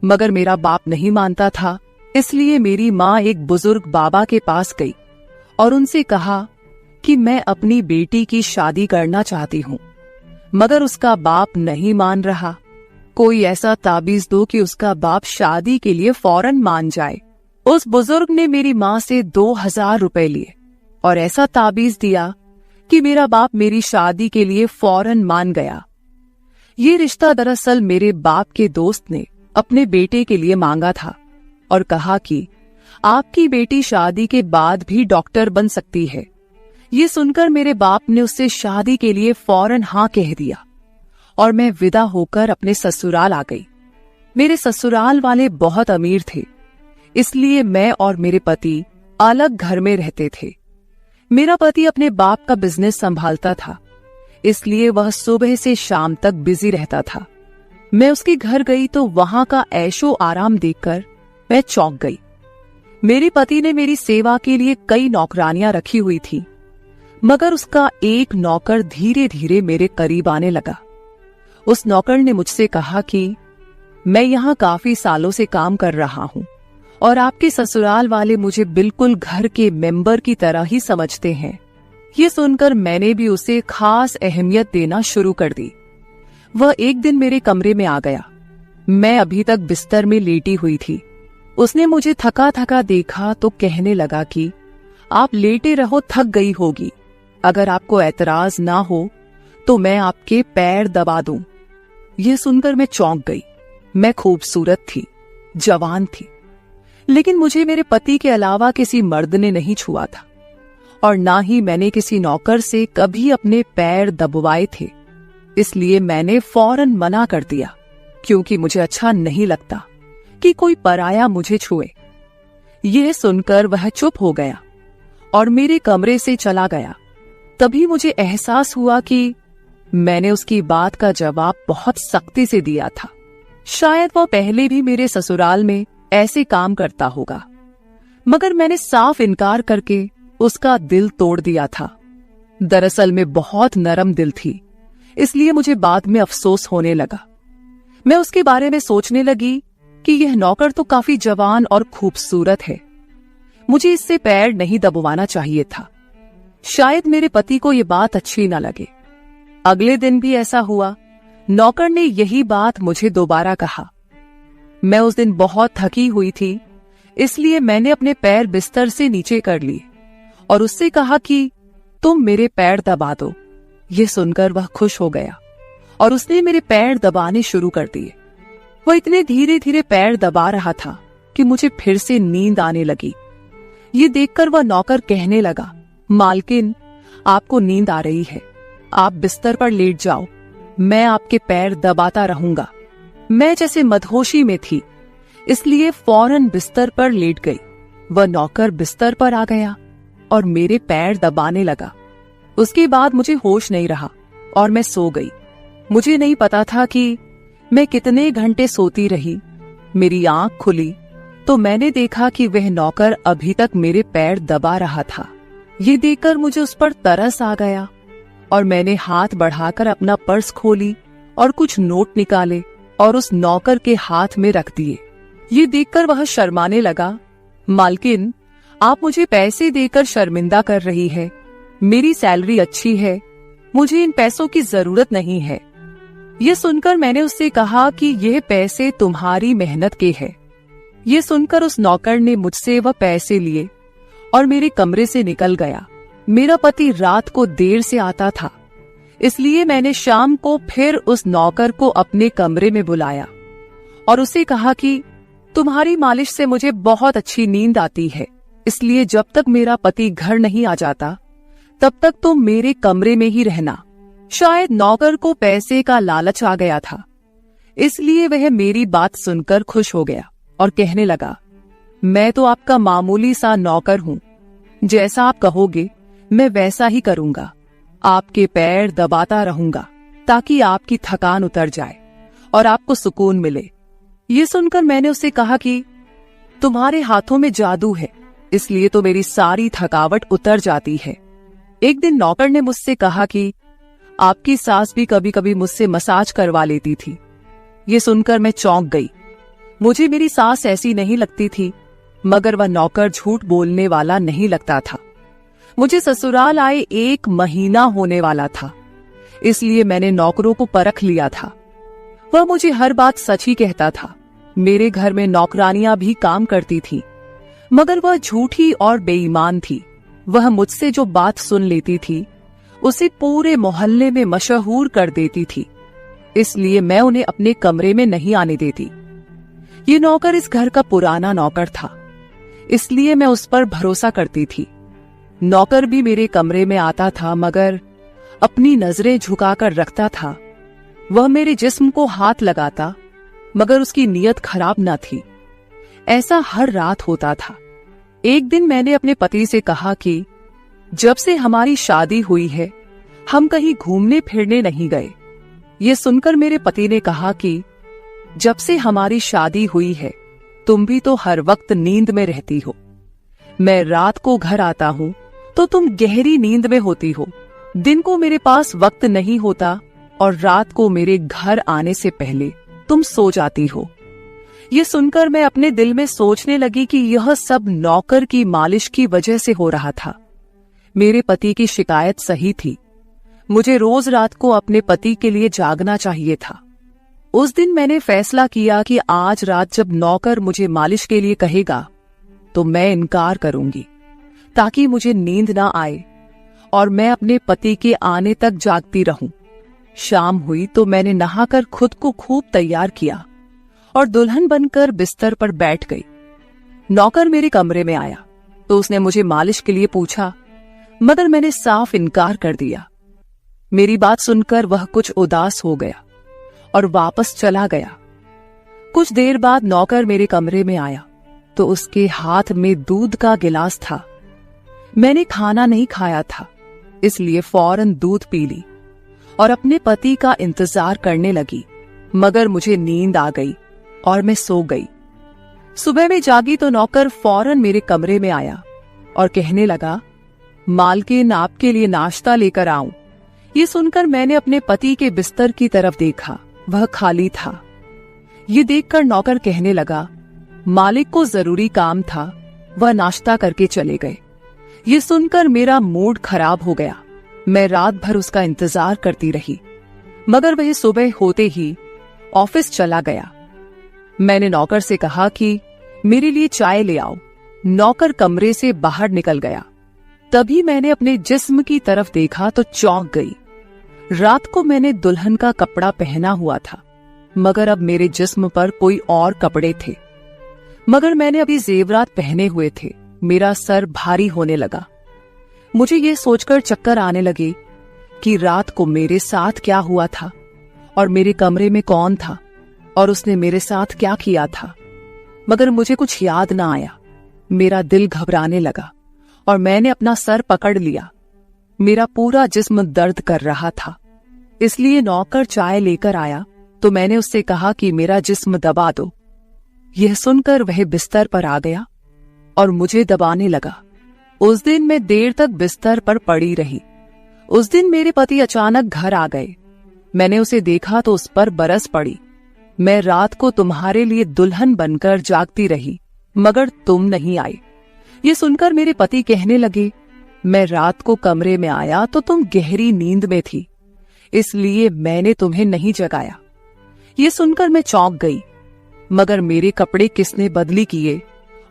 मगर मेरा बाप नहीं मानता था, इसलिए मेरी माँ एक बुजुर्ग बाबा के पास गई और उनसे कहा कि मैं अपनी बेटी की शादी करना चाहती हूँ। मगर उसका बाप नहीं मान रहा। कोई ऐसा ताबीज दो कि उसका बाप शादी के लिए फौरन मान जाए। उस बुजुर्ग ने मेरी माँ से 2000 रुपए लिए और ऐसा ताबीज दिया कि मेरा बाप मेरी शादी के लिए फौरन मान गया। ये रिश्ता दरअसल मेरे बाप के दोस्त ने अपने बेटे के लिए मांगा था और कहा कि आपकी बेटी शादी के बाद भी डॉक्टर बन सकती है। ये सुनकर मेरे बाप ने उससे शादी के लिए फौरन हाँ कह दिया और मैं विदा होकर अपने ससुराल आ गई। मेरे ससुराल वाले बहुत अमीर थे, इसलिए मैं और मेरे पति अलग घर में रहते थे। मेरा पति अपने बाप का बिजनेस संभालता था, इसलिए वह सुबह से शाम तक बिजी रहता था। मैं उसके घर गई तो वहां का ऐशो आराम देखकर मैं चौंक गई। मेरे पति ने मेरी सेवा के लिए कई नौकरानियां रखी हुई थी, मगर उसका एक नौकर धीरे धीरे मेरे करीब आने लगा। उस नौकर ने मुझसे कहा कि मैं यहाँ काफी सालों से काम कर रहा हूँ और आपके ससुराल वाले मुझे बिल्कुल घर के मेंबर की तरह ही समझते हैं। ये सुनकर मैंने भी उसे खास अहमियत देना शुरू कर दी। वह एक दिन मेरे कमरे में आ गया। मैं अभी तक बिस्तर में लेटी हुई थी। उसने मुझे थका थका देखा तो कहने लगा कि आप लेटे रहो, थक गई होगी। अगर आपको एतराज ना हो तो मैं आपके पैर दबा दूं। यह सुनकर मैं चौंक गई। मैं खूबसूरत थी, जवान थी, लेकिन मुझे मेरे पति के अलावा किसी मर्द ने नहीं छुआ था और ना ही मैंने किसी नौकर से कभी अपने पैर दबवाए थे। इसलिए मैंने फौरन मना कर दिया, क्योंकि मुझे अच्छा नहीं लगता कि कोई पराया मुझे छुए। यह सुनकर वह चुप हो गया और मेरे कमरे से चला गया। तभी मुझे एहसास हुआ कि मैंने उसकी बात का जवाब बहुत सख्ती से दिया था। शायद वह पहले भी मेरे ससुराल में ऐसे काम करता होगा, मगर मैंने साफ इनकार करके उसका दिल तोड़ दिया था। दरअसल मैं बहुत नरम दिल थी, इसलिए मुझे बाद में अफसोस होने लगा। मैं उसके बारे में सोचने लगी कि यह नौकर तो काफी जवान और खूबसूरत है, मुझे इससे पैर नहीं दबवाना चाहिए था। शायद मेरे पति को यह बात अच्छी न लगे। अगले दिन भी ऐसा हुआ। नौकर ने यही बात मुझे दोबारा कहा। मैं उस दिन बहुत थकी हुई थी, इसलिए मैंने अपने पैर बिस्तर से नीचे कर लिए और उससे कहा कि तुम मेरे पैर दबा दो। ये सुनकर वह खुश हो गया और उसने मेरे पैर दबाने शुरू कर दिए। वह इतने धीरे धीरे पैर दबा रहा था कि मुझे फिर से नींद आने लगी। ये देखकर वह नौकर कहने लगा, मालकिन, आपको नींद आ रही है, आप बिस्तर पर लेट जाओ, मैं आपके पैर दबाता रहूंगा। मैं जैसे मदहोशी में थी, इसलिए फौरन बिस्तर पर लेट गई। वह नौकर बिस्तर पर आ गया और मेरे पैर दबाने लगा। उसके बाद मुझे होश नहीं रहा और मैं सो गई। मुझे नहीं पता था कि मैं कितने घंटे सोती रही। मेरी आंख खुली तो मैंने देखा कि वह नौकर अभी तक मेरे पैर दबा रहा था। ये देखकर मुझे उस पर तरस आ गया और मैंने हाथ बढ़ाकर अपना पर्स खोली और कुछ नोट निकाले और उस नौकर के हाथ में रख दिए। ये देखकर वह शर्माने लगा। मालकिन, आप मुझे पैसे देकर शर्मिंदा कर रही है। मेरी सैलरी अच्छी है, मुझे इन पैसों की जरूरत नहीं है। ये सुनकर मैंने उससे कहा कि यह पैसे तुम्हारी मेहनत के हैं। ये सुनकर उस नौकर ने मुझसे वह पैसे लिए और मेरे कमरे से निकल गया। मेरा पति रात को देर से आता था, इसलिए मैंने शाम को फिर उस नौकर को अपने कमरे में बुलाया और उसे कहा कि तुम्हारी मालिश से मुझे बहुत अच्छी नींद आती है, इसलिए जब तक मेरा पति घर नहीं आ जाता तब तक तुम मेरे कमरे में ही रहना। शायद नौकर को पैसे का लालच आ गया था, इसलिए वह मेरी बात सुनकर खुश हो गया और कहने लगा, मैं तो आपका मामूली सा नौकर हूँ, जैसा आप कहोगे मैं वैसा ही करूंगा। आपके पैर दबाता रहूंगा ताकि आपकी थकान उतर जाए और आपको सुकून मिले। ये सुनकर मैंने उससे कहा कि तुम्हारे हाथों में जादू है, इसलिए तो मेरी सारी थकावट उतर जाती है। एक दिन नौकर ने मुझसे कहा कि आपकी सास भी कभी कभी मुझसे मसाज करवा लेती थी। ये सुनकर मैं चौंक गई। मुझे मेरी सास ऐसी नहीं लगती थी, मगर वह नौकर झूठ बोलने वाला नहीं लगता था। मुझे ससुराल आए 1 महीना होने वाला था, इसलिए मैंने नौकरों को परख लिया था। वह मुझे हर बात सच ही कहता था। मेरे घर में नौकरानियां भी काम करती थी, मगर वह झूठी और बेईमान थी। वह मुझसे जो बात सुन लेती थी उसे पूरे मोहल्ले में मशहूर कर देती थी, इसलिए मैं उन्हें अपने कमरे में नहीं आने देती। ये नौकर इस घर का पुराना नौकर था, इसलिए मैं उस पर भरोसा करती थी। नौकर भी मेरे कमरे में आता था, मगर अपनी नजरें झुकाकर रखता था। वह मेरे जिस्म को हाथ लगाता, मगर उसकी नीयत खराब न थी। ऐसा हर रात होता था। एक दिन मैंने अपने पति से कहा कि जब से हमारी शादी हुई है हम कहीं घूमने फिरने नहीं गए। ये सुनकर मेरे पति ने कहा कि जब से हमारी शादी हुई है तुम भी तो हर वक्त नींद में रहती हो। मैं रात को घर आता हूँ तो तुम गहरी नींद में होती हो। दिन को मेरे पास वक्त नहीं होता और रात को मेरे घर आने से पहले तुम सो जाती हो। ये सुनकर मैं अपने दिल में सोचने लगी कि यह सब नौकर की मालिश की वजह से हो रहा था। मेरे पति की शिकायत सही थी। मुझे रोज रात को अपने पति के लिए जागना चाहिए था। उस दिन मैंने फैसला किया कि आज रात जब नौकर मुझे मालिश के लिए कहेगा तो मैं इनकार करूंगी, ताकि मुझे नींद ना आए और मैं अपने पति के आने तक जागती रहूं। शाम हुई तो मैंने नहाकर खुद को खूब तैयार किया और दुल्हन बनकर बिस्तर पर बैठ गई। नौकर मेरे कमरे में आया तो उसने मुझे मालिश के लिए पूछा, मगर मैंने साफ इनकार कर दिया। मेरी बात सुनकर वह कुछ उदास हो गया और वापस चला गया। कुछ देर बाद नौकर मेरे कमरे में आया तो उसके हाथ में दूध का गिलास था। मैंने खाना नहीं खाया था, इसलिए फौरन दूध पी ली और अपने पति का इंतजार करने लगी, मगर मुझे नींद आ गई और मैं सो गई। सुबह में जागी तो नौकर फौरन मेरे कमरे में आया और कहने लगा, मालकिन आपके लिए नाश्ता लेकर आऊं। ये सुनकर मैंने अपने पति के बिस्तर की तरफ देखा, वह खाली था। ये देखकर नौकर कहने लगा, मालिक को जरूरी काम था, वह नाश्ता करके चले गए। ये सुनकर मेरा मूड खराब हो गया। मैं रात भर उसका इंतजार करती रही, मगर वह सुबह होते ही ऑफिस चला गया। मैंने नौकर से कहा कि मेरे लिए चाय ले आओ। नौकर कमरे से बाहर निकल गया। तभी मैंने अपने जिस्म की तरफ देखा तो चौंक गई। रात को मैंने दुल्हन का कपड़ा पहना हुआ था, मगर अब मेरे जिस्म पर कोई और कपड़े थे। मगर मैंने अभी जेवरात पहने हुए थे। मेरा सर भारी होने लगा। मुझे ये सोचकर चक्कर आने लगे कि रात को मेरे साथ क्या हुआ था और मेरे कमरे में कौन था और उसने मेरे साथ क्या किया था, मगर मुझे कुछ याद ना आया। मेरा दिल घबराने लगा और मैंने अपना सर पकड़ लिया। मेरा पूरा जिस्म दर्द कर रहा था, इसलिए नौकर चाय लेकर आया तो मैंने उससे कहा कि मेरा जिस्म दबा दो। यह सुनकर वह बिस्तर पर आ गया और मुझे दबाने लगा। उस दिन मैं देर तक बिस्तर पर पड़ी रही। उस दिन मेरे पति अचानक घर आ गए। मैंने उसे देखा तो उस पर बरस पड़ी। मैं रात को तुम्हारे लिए दुल्हन बनकर जागती रही, मगर तुम नहीं आए। ये सुनकर मेरे पति कहने लगे, मैं रात को कमरे में आया तो तुम गहरी नींद में थी, इसलिए मैंने तुम्हें नहीं जगाया। ये सुनकर मैं चौंक गई, मगर मेरे कपड़े किसने बदली किए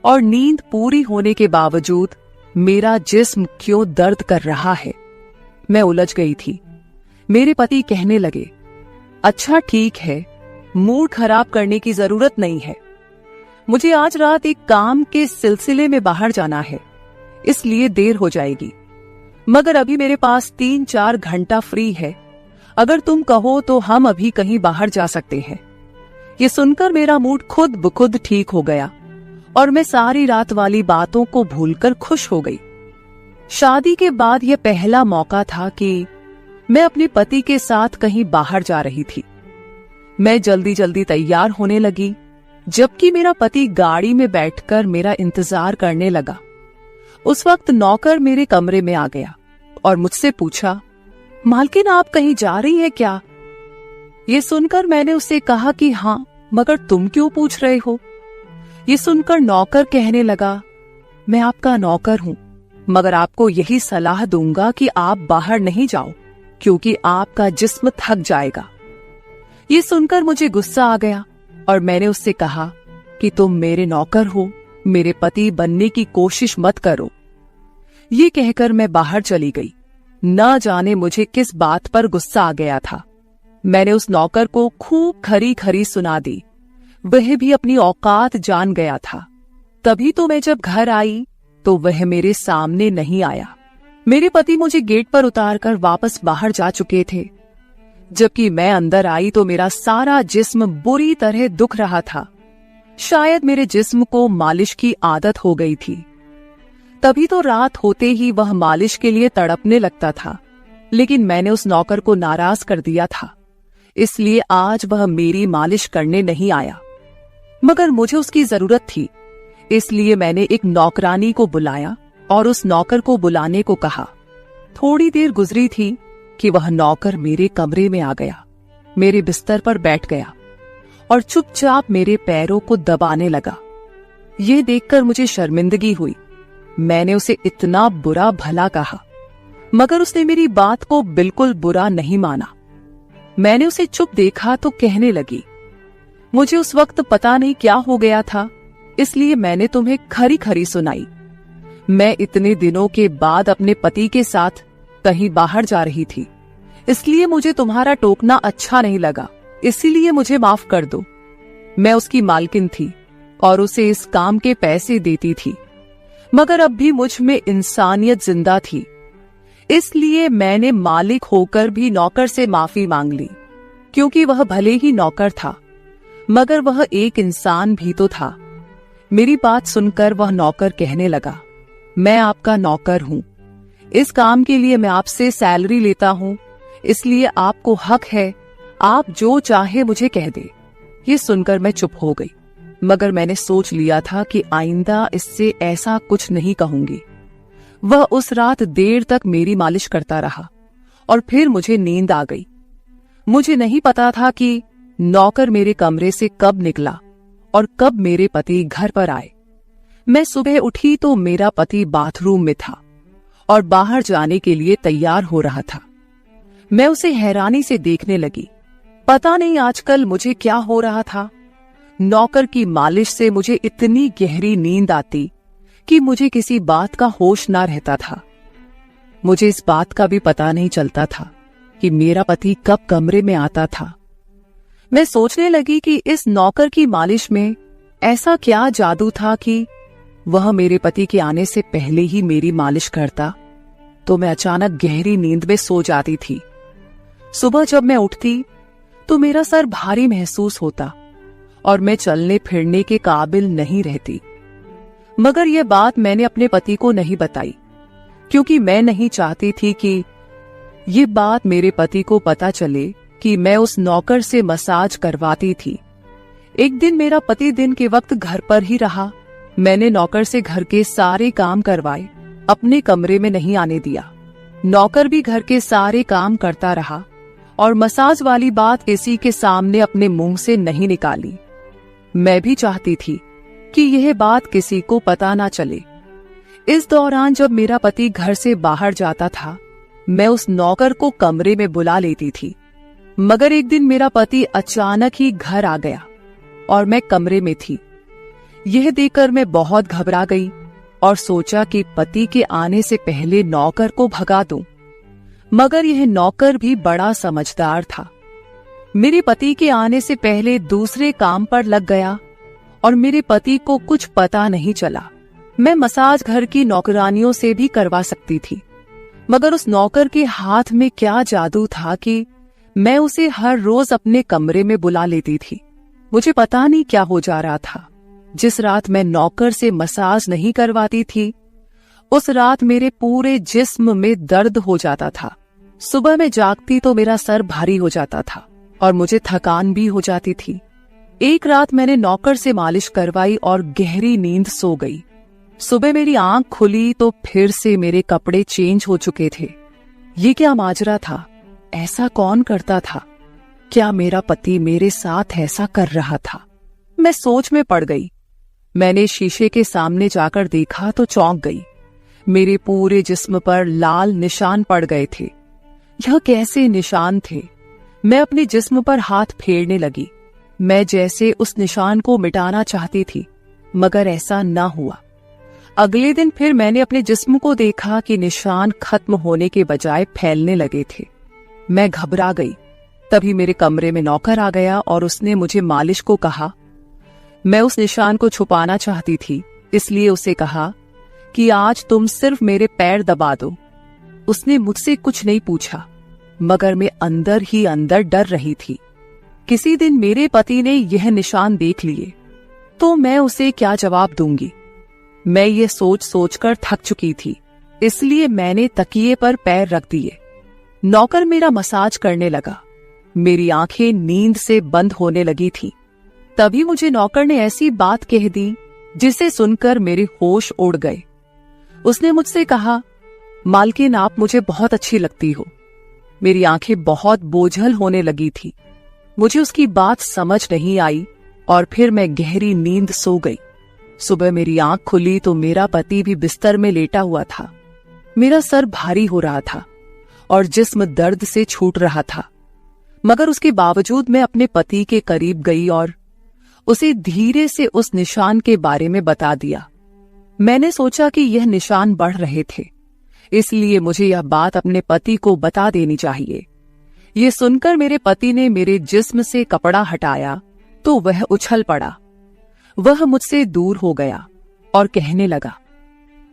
और नींद पूरी होने के बावजूद मेरा जिस्म क्यों दर्द कर रहा है? मैं उलझ गई थी। मेरे पति कहने लगे, अच्छा ठीक है, मूड खराब करने की जरूरत नहीं है। मुझे आज रात एक काम के सिलसिले में बाहर जाना है, इसलिए देर हो जाएगी, मगर अभी मेरे पास 3-4 घंटा फ्री है। अगर तुम कहो तो हम अभी कहीं बाहर जा सकते हैं। ये सुनकर मेरा मूड खुद ब खुद ठीक हो गया और मैं सारी रात वाली बातों को भूलकर खुश हो गई। शादी के बाद यह पहला मौका था कि मैं अपने पति के साथ कहीं बाहर जा रही थी। मैं जल्दी जल्दी तैयार होने लगी, जबकि मेरा पति गाड़ी में बैठकर मेरा इंतजार करने लगा। उस वक्त नौकर मेरे कमरे में आ गया और मुझसे पूछा, मालकिन आप कहीं जा रही हैं क्या? ये सुनकर मैंने उससे कहा कि हाँ, मगर तुम क्यों पूछ रहे हो? ये सुनकर नौकर कहने लगा, मैं आपका नौकर हूं, मगर आपको यही सलाह दूंगा कि आप बाहर नहीं जाओ, क्योंकि आपका जिस्म थक जाएगा। ये सुनकर मुझे गुस्सा आ गया और मैंने उससे कहा कि तुम मेरे नौकर हो, मेरे पति बनने की कोशिश मत करो। ये कहकर मैं बाहर चली गई। न जाने मुझे किस बात पर गुस्सा आ गया था। मैंने उस नौकर को खूब खरी खरी सुना दी। वह भी अपनी औकात जान गया था। तभी तो मैं जब घर आई तो वह मेरे सामने नहीं आया। मेरे पति मुझे गेट पर उतारकर वापस बाहर जा चुके थे। जबकि मैं अंदर आई तो मेरा सारा जिस्म बुरी तरह दुख रहा था। शायद मेरे जिस्म को मालिश की आदत हो गई थी। तभी तो रात होते ही वह मालिश के लिए तड़पने लगता था, लेकिन मैंने उस नौकर को नाराज कर दिया था, इसलिए आज वह मेरी मालिश करने नहीं आया। मगर मुझे उसकी जरूरत थी, इसलिए मैंने एक नौकरानी को बुलाया और उस नौकर को बुलाने को कहा। थोड़ी देर गुजरी थी कि वह नौकर मेरे कमरे में आ गया, मेरे बिस्तर पर बैठ गया और चुपचाप मेरे पैरों को दबाने लगा। यह देखकर मुझे शर्मिंदगी हुई। मैंने उसे इतना बुरा भला कहा, मगर उसने मेरी बात को बिल्कुल बुरा नहीं माना। मैंने उसे चुप देखा तो कहने लगी, मुझे उस वक्त पता नहीं क्या हो गया था, इसलिए मैंने तुम्हें खरी खरी सुनाई। मैं इतने दिनों के बाद अपने पति के साथ कहीं बाहर जा रही थी, इसलिए मुझे तुम्हारा टोकना अच्छा नहीं लगा, इसीलिए मुझे माफ कर दो। मैं उसकी मालकिन थी और उसे इस काम के पैसे देती थी, मगर अब भी मुझ में इंसानियत जिंदा थी, इसलिए मैंने मालिक होकर भी नौकर से माफी मांग ली, क्योंकि वह भले ही नौकर था, मगर वह एक इंसान भी तो था। मेरी बात सुनकर वह नौकर कहने लगा, मैं आपका नौकर हूं, इस काम के लिए मैं आपसे सैलरी लेता हूं, इसलिए आपको हक है, आप जो चाहे मुझे कह दे। ये सुनकर मैं चुप हो गई, मगर मैंने सोच लिया था कि आइंदा इससे ऐसा कुछ नहीं कहूंगी। वह उस रात देर तक मेरी मालिश करता रहा और फिर मुझे नींद आ गई। मुझे नहीं पता था कि नौकर मेरे कमरे से कब निकला और कब मेरे पति घर पर आए। मैं सुबह उठी तो मेरा पति बाथरूम में था और बाहर जाने के लिए तैयार हो रहा था। मैं उसे हैरानी से देखने लगी। पता नहीं आजकल मुझे क्या हो रहा था। नौकर की मालिश से मुझे इतनी गहरी नींद आती कि मुझे किसी बात का होश ना रहता था। मुझे इस बात का भी पता नहीं चलता था कि मेरा पति कब कमरे में आता था। मैं सोचने लगी कि इस नौकर की मालिश में ऐसा क्या जादू था कि वह मेरे पति के आने से पहले ही मेरी मालिश करता, तो मैं अचानक गहरी नींद में सो जाती थी। सुबह जब मैं उठती तो मेरा सर भारी महसूस होता और मैं चलने फिरने के काबिल नहीं रहती। मगर यह बात मैंने अपने पति को नहीं बताई, क्योंकि मैं नहीं चाहती थी कि ये बात मेरे पति को पता चले कि मैं उस नौकर से मसाज करवाती थी। एक दिन मेरा पति दिन के वक्त घर पर ही रहा। मैंने नौकर से घर के सारे काम करवाए, अपने कमरे में नहीं आने दिया। नौकर भी घर के सारे काम करता रहा और मसाज वाली बात किसी के सामने अपने मुंह से नहीं निकाली। मैं भी चाहती थी कि यह बात किसी को पता ना चले। इस दौरान जब मेरा पति घर से बाहर जाता था, मैं उस नौकर को कमरे में बुला लेती थी। मगर एक दिन मेरा पति अचानक ही घर आ गया और मैं कमरे में थी। यह देखकर मैं बहुत घबरा गई और सोचा कि पति के आने से पहले नौकर को भगा दूं। मगर यह नौकर भी बड़ा समझदार था। मेरे पति के आने से पहले दूसरे काम पर लग गया और मेरे पति को कुछ पता नहीं चला। मैं मसाज घर की नौकरानियों से भी करवा सकती थी, मगर उस नौकर के हाथ में क्या जादू था कि मैं उसे हर रोज अपने कमरे में बुला लेती थी। मुझे पता नहीं क्या हो जा रहा था। जिस रात मैं नौकर से मसाज नहीं करवाती थी, उस रात मेरे पूरे जिस्म में दर्द हो जाता था। सुबह मैं जागती तो मेरा सर भारी हो जाता था और मुझे थकान भी हो जाती थी। एक रात मैंने नौकर से मालिश करवाई और गहरी नींद सो गई। सुबह मेरी आंख खुली तो फिर से मेरे कपड़े चेंज हो चुके थे। ये क्या माजरा था? ऐसा कौन करता था? क्या मेरा पति मेरे साथ ऐसा कर रहा था? मैं सोच में पड़ गई। मैंने शीशे के सामने जाकर देखा तो चौंक गई। मेरे पूरे जिस्म पर लाल निशान पड़ गए थे। यह कैसे निशान थे? मैं अपने जिस्म पर हाथ फेरने लगी। मैं जैसे उस निशान को मिटाना चाहती थी, मगर ऐसा न हुआ। अगले दिन फिर मैंने अपने जिस्म को देखा कि निशान खत्म होने के बजाय फैलने लगे थे। मैं घबरा गई। तभी मेरे कमरे में नौकर आ गया और उसने मुझे मालिश को कहा। मैं उस निशान को छुपाना चाहती थी, इसलिए उसे कहा कि आज तुम सिर्फ मेरे पैर दबा दो। उसने मुझसे कुछ नहीं पूछा, मगर मैं अंदर ही अंदर डर रही थी। किसी दिन मेरे पति ने यह निशान देख लिए तो मैं उसे क्या जवाब दूंगी। मैं ये सोच सोचकर थक चुकी थी, इसलिए मैंने तकिए पर पैर रख दिए। नौकर मेरा मसाज करने लगा। मेरी आंखें नींद से बंद होने लगी थी। तभी मुझे नौकर ने ऐसी बात कह दी जिसे सुनकर मेरे होश उड़ गए। उसने मुझसे कहा, मालकिन आप मुझे बहुत अच्छी लगती हो। मेरी आंखें बहुत बोझल होने लगी थी। मुझे उसकी बात समझ नहीं आई और फिर मैं गहरी नींद सो गई। सुबह मेरी आंख खुली तो मेरा पति भी बिस्तर में लेटा हुआ था। मेरा सर भारी हो रहा था और जिस्म दर्द से छूट रहा था, मगर उसके बावजूद मैं अपने पति के करीब गई और उसे धीरे से उस निशान के बारे में बता दिया। मैंने सोचा कि यह निशान बढ़ रहे थे, इसलिए मुझे यह बात अपने पति को बता देनी चाहिए। ये सुनकर मेरे पति ने मेरे जिस्म से कपड़ा हटाया तो वह उछल पड़ा। वह मुझसे दूर हो गया और कहने लगा,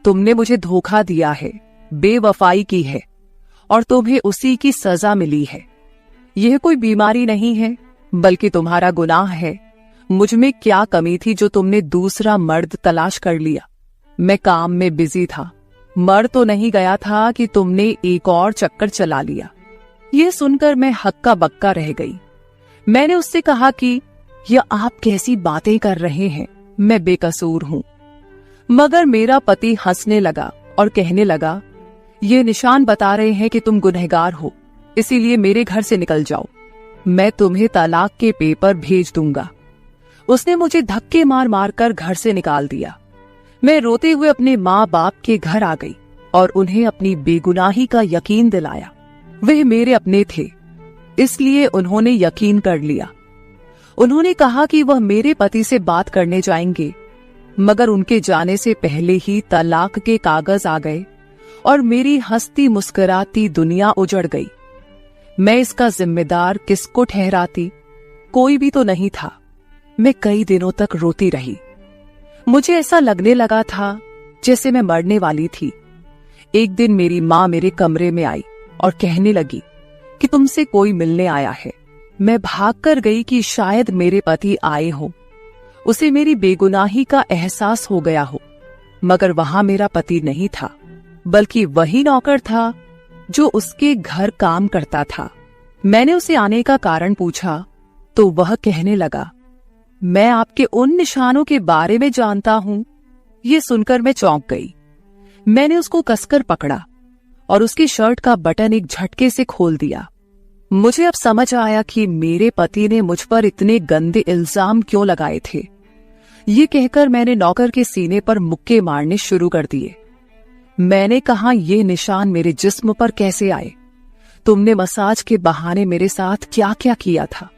तुमने मुझे धोखा दिया है, बेवफाई की है और तुम्हें उसी की सजा मिली है। यह कोई बीमारी नहीं है, बल्कि तुम्हारा गुनाह है। मुझ में क्या कमी थी जो तुमने दूसरा मर्द तलाश कर लिया? मैं काम में बिजी था, मर तो नहीं गया था कि तुमने एक और चक्कर चला लिया। यह सुनकर मैं हक्का बक्का रह गई। मैंने उससे कहा कि यह आप कैसी बातें कर रहे हैं, मैं बेकसूर हूं। मगर मेरा पति हंसने लगा और कहने लगा, ये निशान बता रहे हैं कि तुम गुनहगार हो, इसीलिए मेरे घर से निकल जाओ। मैं तुम्हें तलाक के पेपर भेज दूंगा। उसने मुझे धक्के मार मार कर घर से निकाल दिया। मैं रोते हुए अपने माँ बाप के घर आ गई और उन्हें अपनी बेगुनाही का यकीन दिलाया। वे मेरे अपने थे, इसलिए उन्होंने यकीन कर लिया। उन्होंने कहा कि वह मेरे पति से बात करने जाएंगे, मगर उनके जाने से पहले ही तलाक के कागज आ गए और मेरी हंसती मुस्कुराती दुनिया उजड़ गई। मैं इसका जिम्मेदार किसको ठहराती? कोई भी तो नहीं था। मैं कई दिनों तक रोती रही। मुझे ऐसा लगने लगा था जैसे मैं मरने वाली थी। एक दिन मेरी माँ मेरे कमरे में आई और कहने लगी कि तुमसे कोई मिलने आया है। मैं भागकर गई कि शायद मेरे पति आए हो, उसे मेरी बेगुनाही का एहसास हो गया हो। मगर वहां मेरा पति नहीं था, बल्कि वही नौकर था जो उसके घर काम करता था। मैंने उसे आने का कारण पूछा तो वह कहने लगा, मैं आपके उन निशानों के बारे में जानता हूं। ये सुनकर मैं चौंक गई। मैंने उसको कसकर पकड़ा और उसकी शर्ट का बटन एक झटके से खोल दिया। मुझे अब समझ आया कि मेरे पति ने मुझ पर इतने गंदे इल्जाम क्यों लगाए थे। ये कहकर मैंने नौकर के सीने पर मुक्के मारने शुरू कर दिए। मैंने कहा, ये निशान मेरे जिस्म पर कैसे आए? तुमने मसाज के बहाने मेरे साथ क्या क्या किया था?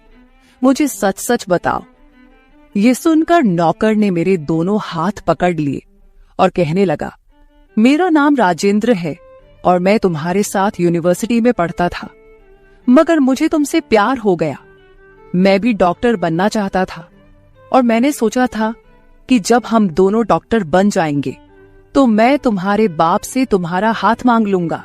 मुझे सच सच बताओ। ये सुनकर नौकर ने मेरे दोनों हाथ पकड़ लिए और कहने लगा, मेरा नाम राजेंद्र है और मैं तुम्हारे साथ यूनिवर्सिटी में पढ़ता था, मगर मुझे तुमसे प्यार हो गया। मैं भी डॉक्टर बनना चाहता था और मैंने सोचा था कि जब हम दोनों डॉक्टर बन जाएंगे तो मैं तुम्हारे बाप से तुम्हारा हाथ मांग लूंगा।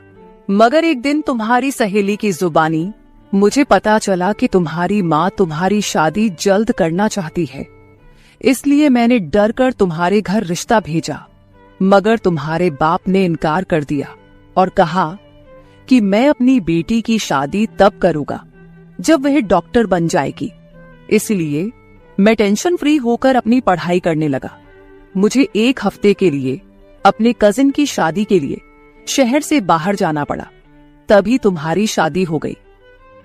मगर एक दिन तुम्हारी सहेली की जुबानी मुझे पता चला कि तुम्हारी माँ तुम्हारी शादी जल्द करना चाहती है, इसलिए मैंने डर कर तुम्हारे घर रिश्ता भेजा। मगर तुम्हारे बाप ने इनकार कर दिया और कहा कि मैं अपनी बेटी की शादी तब करूंगा जब वह डॉक्टर बन जाएगी। इसलिए मैं टेंशन फ्री होकर अपनी पढ़ाई करने लगा। मुझे 1 हफ्ते के लिए अपने कजिन की शादी के लिए शहर से बाहर जाना पड़ा, तभी तुम्हारी शादी हो गई।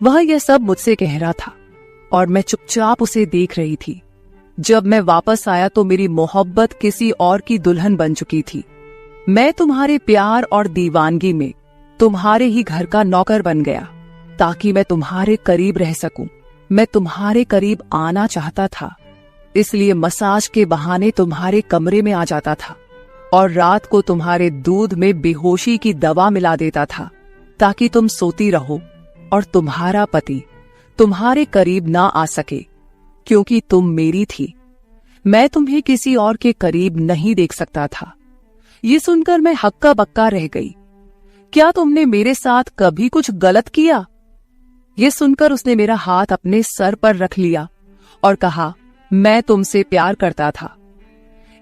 वह यह सब मुझसे कह रहा था और मैं चुपचाप उसे देख रही थी। जब मैं वापस आया तो मेरी मोहब्बत किसी और की दुल्हन बन चुकी थी। मैं तुम्हारे प्यार और दीवानगी में तुम्हारे ही घर का नौकर बन गया ताकि मैं तुम्हारे करीब रह सकूं। मैं तुम्हारे करीब आना चाहता था, इसलिए मसाज के बहाने तुम्हारे कमरे में आ जाता था और रात को तुम्हारे दूध में बेहोशी की दवा मिला देता था ताकि तुम सोती रहो और तुम्हारा पति तुम्हारे करीब ना आ सके, क्योंकि तुम मेरी थी। मैं तुम्हें किसी और के करीब नहीं देख सकता था। ये सुनकर मैं हक्का बक्का रह गई। क्या तुमने मेरे साथ कभी कुछ गलत किया? ये सुनकर उसने मेरा हाथ अपने सर पर रख लिया और कहा, मैं तुमसे प्यार करता था,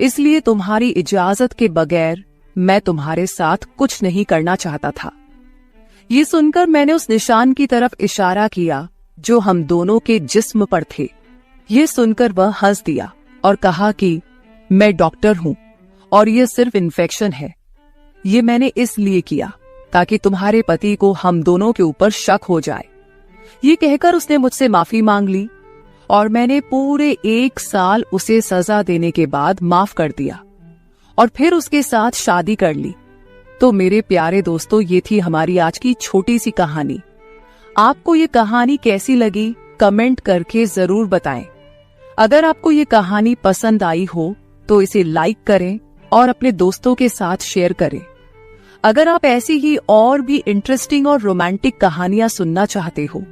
इसलिए तुम्हारी इजाजत के बगैर मैं तुम्हारे साथ कुछ नहीं करना चाहता था। ये सुनकर मैंने उस निशान की तरफ इशारा किया जो हम दोनों के जिस्म पर थे। ये सुनकर वह हंस दिया और कहा कि मैं डॉक्टर हूं और यह सिर्फ इन्फेक्शन है। ये मैंने इसलिए किया ताकि तुम्हारे पति को हम दोनों के ऊपर शक हो जाए। ये कहकर उसने मुझसे माफी मांग ली और मैंने पूरे 1 साल उसे सजा देने के बाद माफ कर दिया और फिर उसके साथ शादी कर ली। तो मेरे प्यारे दोस्तों, ये थी हमारी आज की छोटी सी कहानी। आपको ये कहानी कैसी लगी कमेंट करके जरूर बताएं। अगर आपको ये कहानी पसंद आई हो तो इसे लाइक करें और अपने दोस्तों के साथ शेयर करें। अगर आप ऐसी ही और भी इंटरेस्टिंग और रोमांटिक कहानियां सुनना चाहते हो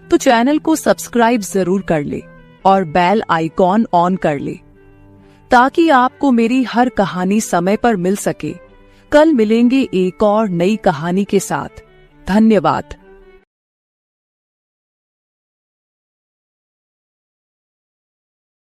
तो चैनल को सब्सक्राइब जरूर कर ले और बेल आइकॉन ऑन कर ले ताकि आपको मेरी हर कहानी समय पर मिल सके। कल मिलेंगे एक और नई कहानी के साथ। धन्यवाद।